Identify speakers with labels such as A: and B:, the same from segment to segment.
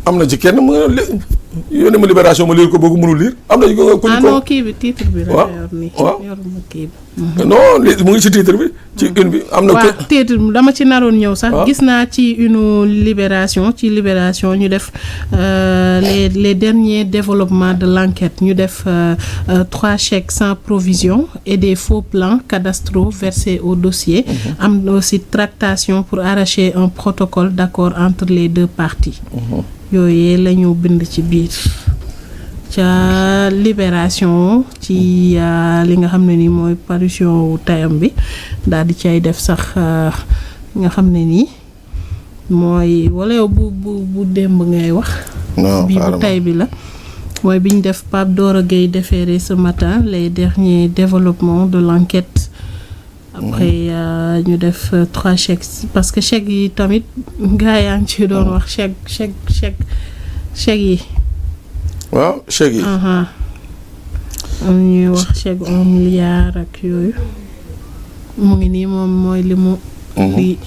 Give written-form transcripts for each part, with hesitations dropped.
A: am na ci kenn mu yónnee ma Libération ma lire ko bëgg mënul lire am na ci ko
B: non kii bi titre bi la yor nii.
A: waaw
B: yoruma kii bi.
A: non mu ngi ci titre bi ci une bi am na.
B: waaw titre dama ci naroon ñëw sax. gis naa ci une Libération ñu def les derniers développements de l'enquête ñu def 3 chèques sans provision et des faux plans cadastraux versés au dossier. am aussi tractation pour arracher un protocole d'accord entre les 2 parties. yooyu la ñu bind ci biir ca Libération ci li nga xam ne ni mooy parution wu tayam bi daal di cay def sax nga xam ne nii mooy wala yow bu démb ngay wax. bii bu tay bi la mooy bi ñu def Pape Dora Gueye déféré ce matin les derniers développements de l'enquête. après ñu def 3 chèques parce que chèques yi tamit gars yaa ngi ci doon wax chèques yi.
A: waaw chèques yi.
B: am ñuy wax chèque 1 milliard ak yooyu mu ngi nii moom mooy li mu. li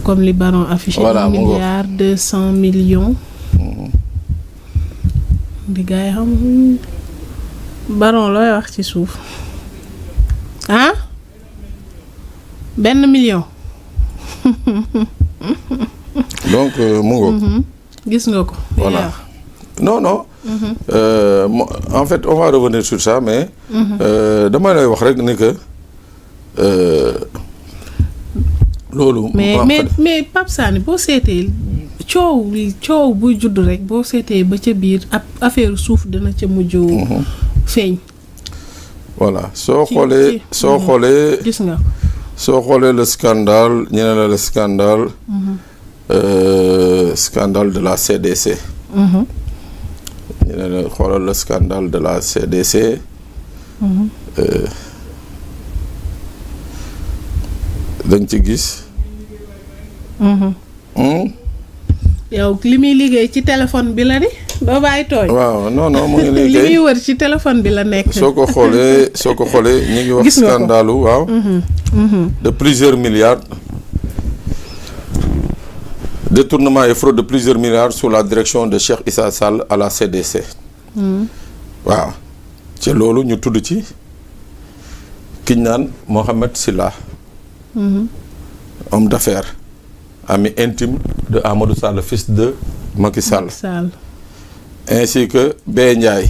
B: comme li baron affiché. voilà 1 milliard 200 millions. di gars yi xam baron looy wax ci suuf ah. 1 million.
A: donc mu ngoog.
B: gis nga ko.
A: voilà non. En fait on va revenir sur ça mais. dama lay wax rek ni que loolu.
B: mais Pape Sané boo seetee coow buy judd rek boo seetee ba ca biir ab affaire suuf dina ca mujj. feeñ.
A: voilà soo xoolee.
B: gis nga.
A: soo xoolee le scandale ñu ne la le scandale. Scandale de la CDC. ñu ne la xoolal le scandale de la CDC. dañ ci gis.
B: yow li muy liggéey ci téléphone bi la di doo bàyyi tooñ.
A: waaw non mu ngi liggéey
B: li muy wër ci téléphone bi la nekk.
A: soo ko xoolee ñu ngi wax scandale waaw. de plusieurs milliards. Détournement et fraude de plusieurs milliards sous la direction de Cheikh Issa Sall à la CDC. waaw ci loolu ñu tudd ci kiñ naan Mohamed Silla. homme d'affaires ami intime de Amadou Sall fils de Macky Sall. ainsi que B Ndiaye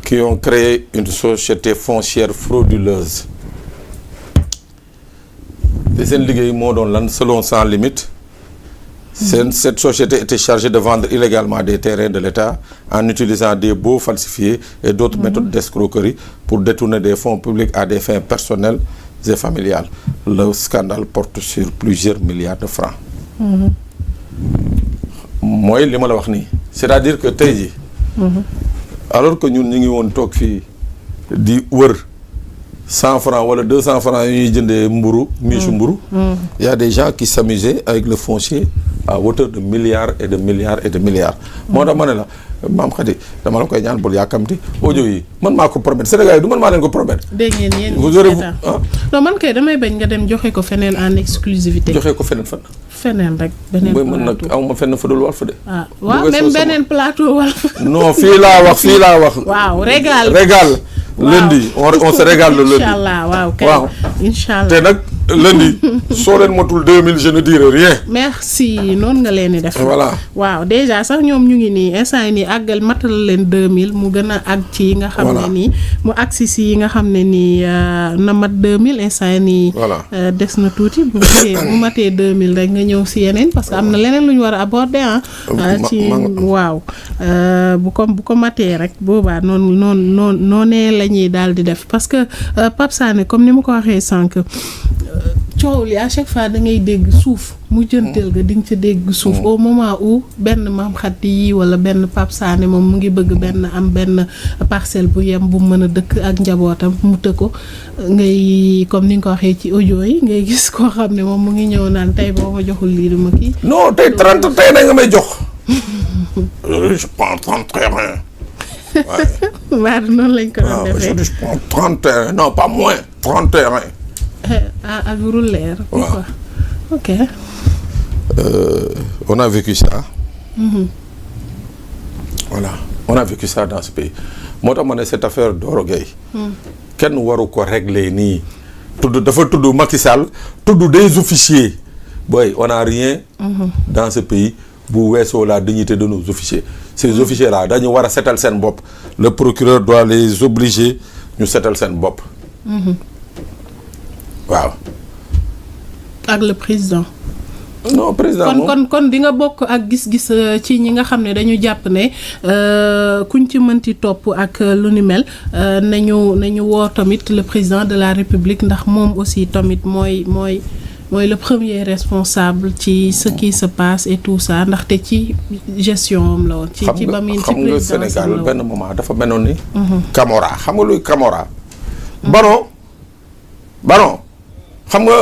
A: qui ont créé une société foncière frauduleuse. te seen liggéey moo doon lan selon Sans Limites. Cette société était chargée de vendre illégalement des terrains de l'État en utilisant des baux falsifiés et d'autres méthodes d'escroquerie pour détourner des fonds publics à des fins personnelles et familiales. Le scandale porte sur plusieurs milliards de francs. mooy li ma la wax nii c'est-à-dire que tey jii. alors que ñun ñu ngi woon toog fii di wër 100 francs wala 200 francs yu ñuy jëndee mburu miisu mburu. Il y a des gens qui s'amusaient avec le foncier à hauteur de milliards et de milliards et de milliards. moo tax ma ne la maam Khady dama la koy ñaan bul yàkkamti audio yi man maa ko promettre Sénégal yi du man maa leen ko promettre.
B: dégg ngeen yéen non man kay damay bañ nga dem joxe ko feneen en exclusivité.
A: joxe ko feneen fan.
B: feneen rek beneen plateau
A: mën nag amuma fenn fa dul Walf de.
B: waaw même beneen plateau Walf.
A: non fii laa wax.
B: waaw régal.
A: lundi on se régale le lundi.
B: Inch'Allah waaw kay. Inch'Allah
A: te nag lundi soo leen motul 2000 je ne dirai rien.
B: merci noonu nga leen di def.
A: voilà
B: waaw déjà sax ñoom ñu ngi nii instant yi nii àggal matal leen 2000 mu gën a àgg ci yi nga xam ne nii mu agsi si yi nga xam ne nii na mat 2000 instant yi nii. des na tuuti bu matee 2000 rek nga ñëw si yeneen parce que am na leneen lu ñu war a aborder ci waaw bu ko matee rek boobaa noonee la ñuy daal di def parce que Pape Sané comme ni ma ko waxee sànq. coow li à chaque fois da ngay dégg suuf mu jënteel ga di nga ca dégg suuf au moment où benn Mame Khady yi wala benn Pape Sané moom mu ngi bëgg benn parcelle bu yem bu mën a dëkk ak njabootam mu të ko ngay comme ni nga ko waxee ci audio yi ngay gis koo xam ne moom mu ngi ñëw naan tey boo ma joxul lii duma kii.
A: non tey 30 tey na nga may jox. je prends 30 terrains.
B: waaw noonu lañ ko doon defee.
A: je prends 30 terrains non pas moins 30 terrains.
B: ak rouleer.
A: waaw
B: ok.
A: On a vécu ça. Voilà, on a vécu ça dans ce pays. moo tax ma ne cette affaire Doro Gueye kenn waru ko régler nii. dafa tudd Macky Sall tudd des officiers boy on a rien dans ce pays bu weesoo la dignité de nos officiers. Ces officiers là dañu war a setal seen bopp. Le procureur doit les obliger ñu setal seen bopp. waaw.
B: ak le président.
A: non président moom
B: kon di nga bokk ak gis-gis ci ñi nga xam ne dañu jàpp ne kuñ ci mënti topp ak lu ni mel nañu woo tamit le président de la République ndax moom aussi tamit mooy le premier responsable ci ce qui se passe et tout ça ndaxte ci gestion am la woon. ci ba muy ci présidence
A: xam nga Sénégal benn moment dafa menoon ni. Camorra xam nga luy Camorra. Baron. xam nga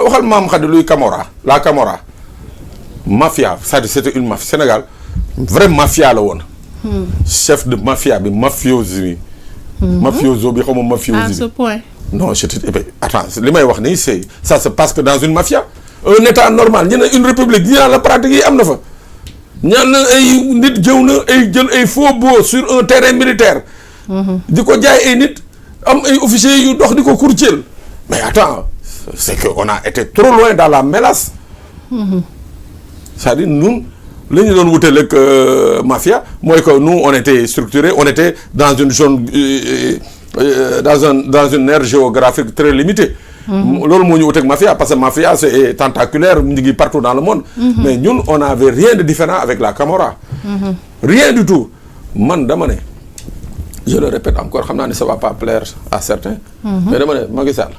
A: waxal maam Khady luy Camorra la Camorra mafia c'est-à-dire c'était une mafia Sénégal vraie mafia la woon. chef de mafia bi mafioso bi xaw ma mafiosi bi.
B: à ce point.
A: non attends li may wax nii c'est ça se passe que dans une mafia. un état normal ñu ne une république ñu naan la pratique yi am na fa. ñaan na ay nit jëw na ay jël ay faux baux sur un terrain militaire. di ko jaay ay nit am ay officiers yu dox di ko courtier mais attends. C'est qu'on a été trop loin dans la mélasse. C'est-à-dire ñun li ñu doon wuteel ak mafia mooy que nous on était structurés on était dans une zone dans une aire géographique très limitée. loolu moo ñu wuteeg mafia parce que mafia c'est tentaculaire mu ngi partout dans le monde. Mais ñun on avait rien de différent avec la Camorra. Rien du tout man dama ne je le répète encore xam naa ne ça va pas plaire à certains. Mais dama ne Macky Sall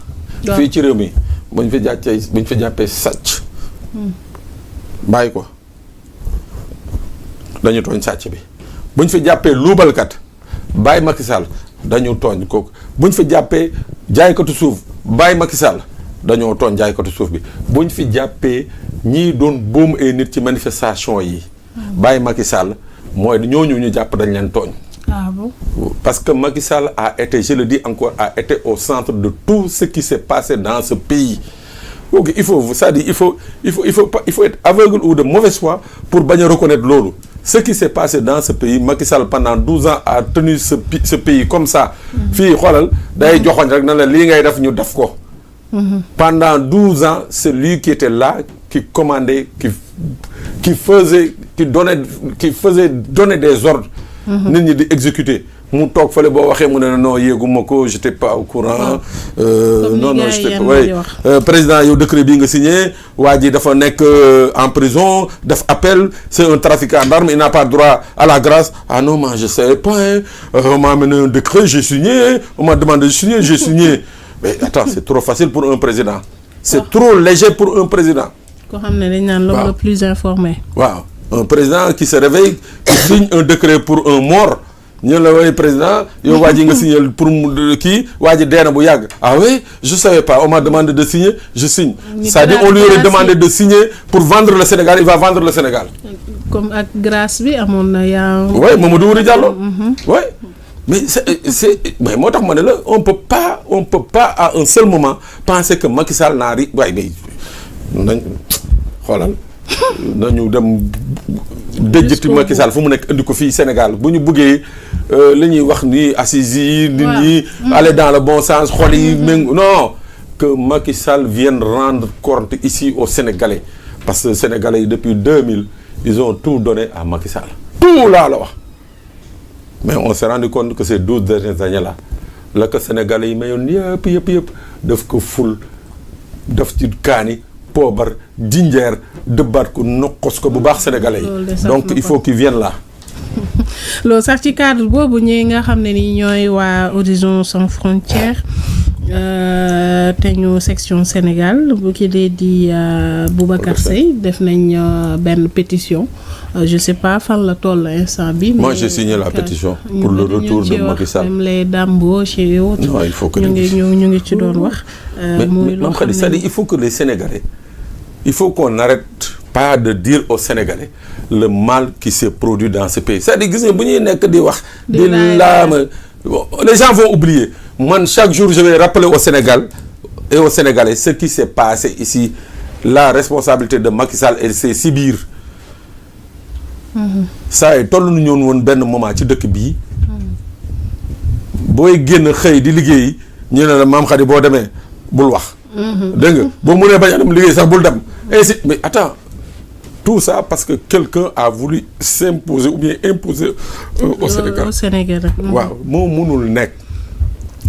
A: fii ci réew mi bu ñu fi jàppee sàcc bàyyi ko dañu tooñ sàcc bi bu ñu fi jàppee luubalkat bàyyi Macky Sall dañu tooñ kooku bu ñu fi jàppee jaaykatu suuf bàyyi Macky Sall dañoo tooñ jaaykatu suuf bi bu ñu fi jàppee ñii doon boom ay nit ci manifestation yi bàyyi Macky Sall mooy ñooñu ñu jàpp dañ leen tooñ.
B: Ah bon?
A: Parce que Macky Sall a été, je le dis encore, a été au centre de tout ce qui s'est passé dans ce pays. Donc il faut être aveugle ou de mauvaise foi pour bien reconnaître l'eau. Ce qui s'est passé dans ce pays, Macky Sall pendant 12 ans a tenu ce pays comme ça. Pendant 12 ans, c'est lui qui était là, qui commandait, qui faisait donner des ordres. nit ñi di exécuter mu toog fële boo waxee mu ne non yéeguma ko j'étais pas au courant. non j'étais pas président yow décret bii nga signé waa ji dafa nekk en prison def appel c'est un trafiquant d'armes il n'a pas droit à la grâce. Ah non moi je savais pas on m'a amené un décret j'ai signé on m'a demandé de signer j'ai signé mais attends c'est trop facile pour un président. C'est trop léger pour un président.
B: koo xam ne dañ naan l'homme le plus informé.
A: waaw. Un président qui se réveille, qui signe un décret pour un mort. Ñu la woy président yow waa ji nga signé pour kii waa ji dee na bu yàgg. Ah oui je savais pas on m'a demandé de signer je signe. C'est-à-dire on lui aurait demandé de signer pour vendre le Sénégal il va vendre le Sénégal.
B: Comme ak grâce bi amoon na yaa.
A: oui Mamadou Wuri Diallo. oui mais mais moo tax ma ne la on peut pas à un seul moment penser que Macky Sall n'a ri waaye mais nañ xoolal. nañu dem déjjati Macky Sall fu mu nekk indi ko fii Sénégal bu ñu buggee li ñuy wax ni assises yi nit ñi aller dans le bon sens xol yi méng non que Macky Sall vienne rendre compte ici aux Sénégalais parce que Sénégalais yi depuis 2000 ils ont tout donné à Macky Sall tout laa la wax mais on s'est rendu compte que ces 12 dernières années là la ko Sénégalais yi mayoon yëpp daf ko ful daf ci kaani poobar jinjeer dëbbaat ko noqos ko bu baax sénégalais yi donc il faut qu'ils viennent là.
B: loolu sax ci cadre boobu ñi nga xam ne ni ñooy waa Horizon Sans Frontières te ñu section Sénégal bu ki dee di Boubacar Seye def nañ benn pétition je sais pas fan la toll instant bi.
A: Moi j'ai signé la pétition pour le retour de Macky Sall.
B: même les Dambo chez eux.
A: Non il faut que
B: ñu ngi ci doon wax.
A: mais c'est-à-dire il faut que les Sénégalais il faut qu'on n'arrête pas de dire aux Sénégalais le mal qui s'est produit dans ce pays c'est-à-dire gis nga bu ñuy nekk di wax. di laama les gens vont oublier man chaque jour je vais rappeler au Sénégal et aux Sénégalais ce qui s'est passé ici la responsabilité de Macky Sall et ses sbires saa yi toll nu ñoon woon benn moment ci dëkk bii booy génn xëy di liggéey ñu ne la maam Khady boo demee bul wax. dégg nga boo mënee bañ a dem liggéey sax bul dem ainsi mais attends tout ça parce que quelqu'un a voulu s'imposer ou bien imposer au Sénégal.
B: au Sénégal.
A: waaw moo mënul nekk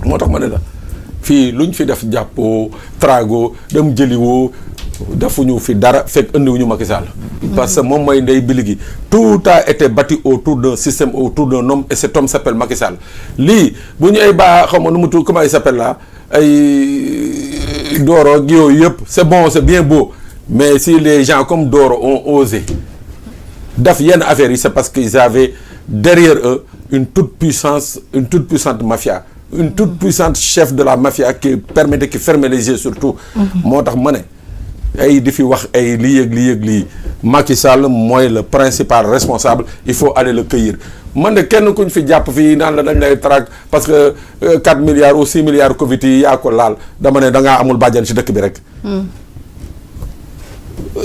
A: moo tax ma ne la fii luñ fi def jàppoo trago dem jëliwoo defuñu fi dara fekk indiwuñu Macky Sall. parce que moom mooy ndey bili gi tout a été bâti autour d'un système autour d'un homme et cet homme s'appelle Macky Sall lii bu ñu ay baa xaw ma nu mu tudd comment il s'appelle là ay Doro ak yooyu yëpp c'est bon c'est bien beau mais si les gens comme Doro ont osé def yenn affaires yi c'est parce qu'ils avaient derrière eux une toute puissante mafia une toute puissante chef de la mafia qui fermait les yeux surtout moo tax ma ne ay di fi wax ay lii ak lii Macky Sall mooy le principal responsable il faut aller le cueillir man de kenn kuñ fi jàpp fii naan la dañ lay traque parce que 4 milliards ou 6 milliards Covid yi yaa ko laal dama ne da ngaa amul bàjjan ci dëkk bi rek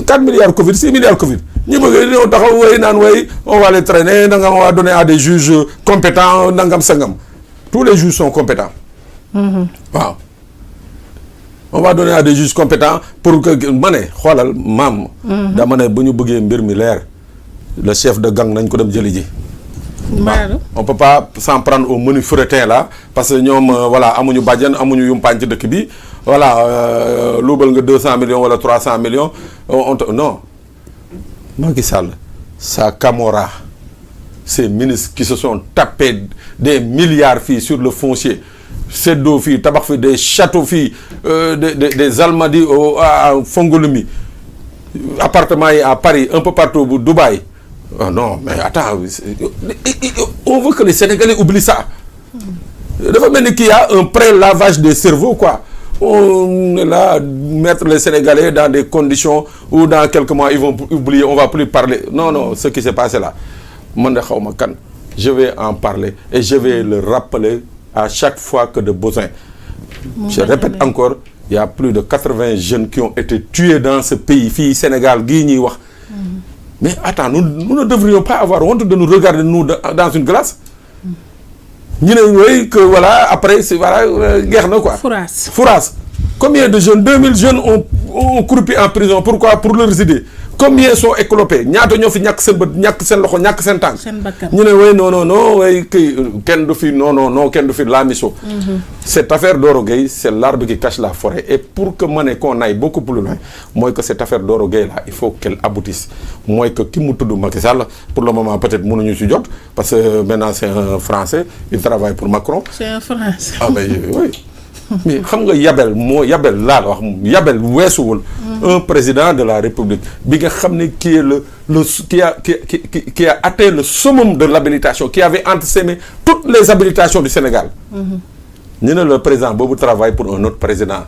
A: 4 milliards Covid 6 milliards Covid ñi bëgg ñëw taxaw way naan way on va les traîner nangam on va donner à des juges compétents nangam sangam tous les juges sont compétents waaw on va donner à des juges compétents pour que ma ne xoolal maam dama ne bu ñu bëggee mbir mi leer le chef de gang nañ ko dem jëli ji waaw on peut pas s'en prendre au menu fretin là parce que ñoom voilà amuñu bàjjan amuñu yumpaañ ci dëkk bi voilà luubal nga 200 millions wala 300 millions non Macky Sall sa Camorra ces ministres qui se sont tapés des milliards fii sur le foncier seddoo fii tabax fi des châteaux fii des Almadies à Fongolemi appartements yi à Paris un peu partout bu Dubaï oh non mais attends on veut que les Sénégalais oublient ça dafa mel ni qu'il y a un pré-lavage des cerveaux quoi on est là mettre les Sénégalais dans des conditions où dans quelques mois ils vont oublier on va plus parler non ce qui s'est passé là man de xaw ma kan je vais en parler et je vais le rappeler à chaque fois que de besoin je répète encore il y a plus de 80 jeunes qui ont été tués dans ce pays fii Sénégal gii ñuy wax mais attends nous ne devrions pas avoir honte de nous regarder nous dans une glace ñu ne oui que voilà après c'est voilà geex na quoi Fouras combien de jeunes 2000 jeunes ont croupi en prison pourquoi pour leurs idées combien sont éclopés ñaata ñoo fi ñàkk seen bët ñàkk seen loxo ñàkk seen tànk ñu ne way non way kii kenn du fi non kenn du fi laamiso cette affaire Doro Gueye c'est l'arbre qui cache la forêt et pour que ma ne qu'on aille beaucoup plus loin mooy que cette affaire Doro Gueye là il faut qu'elle aboutisse mooy que ki mu tudd Macky Sall pour le moment peut-être mënuñu ci jot parce que maintenant c'est un Français il travaille pour Macron
B: c'est un Français
A: ah ben oui mais xam nga yabel laa la wax yabel weesuwul un président de la République bi nga xam ne qui est qui a atteint le summum de l'habilitation qui avait entre ses mains toutes les habilitations du Sénégal ñu ne le président boobu travaille pour un autre président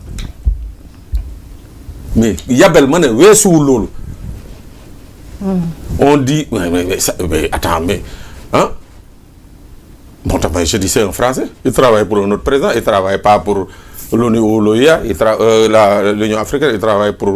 A: mais yabel ma ne weesuwul loolu on dit mais attends mais ah bon tamit je dis c'est un Français il travaille pour un autre président il travaille pas pour l'ONU ou l'OIA l'Union africaine il travaille pour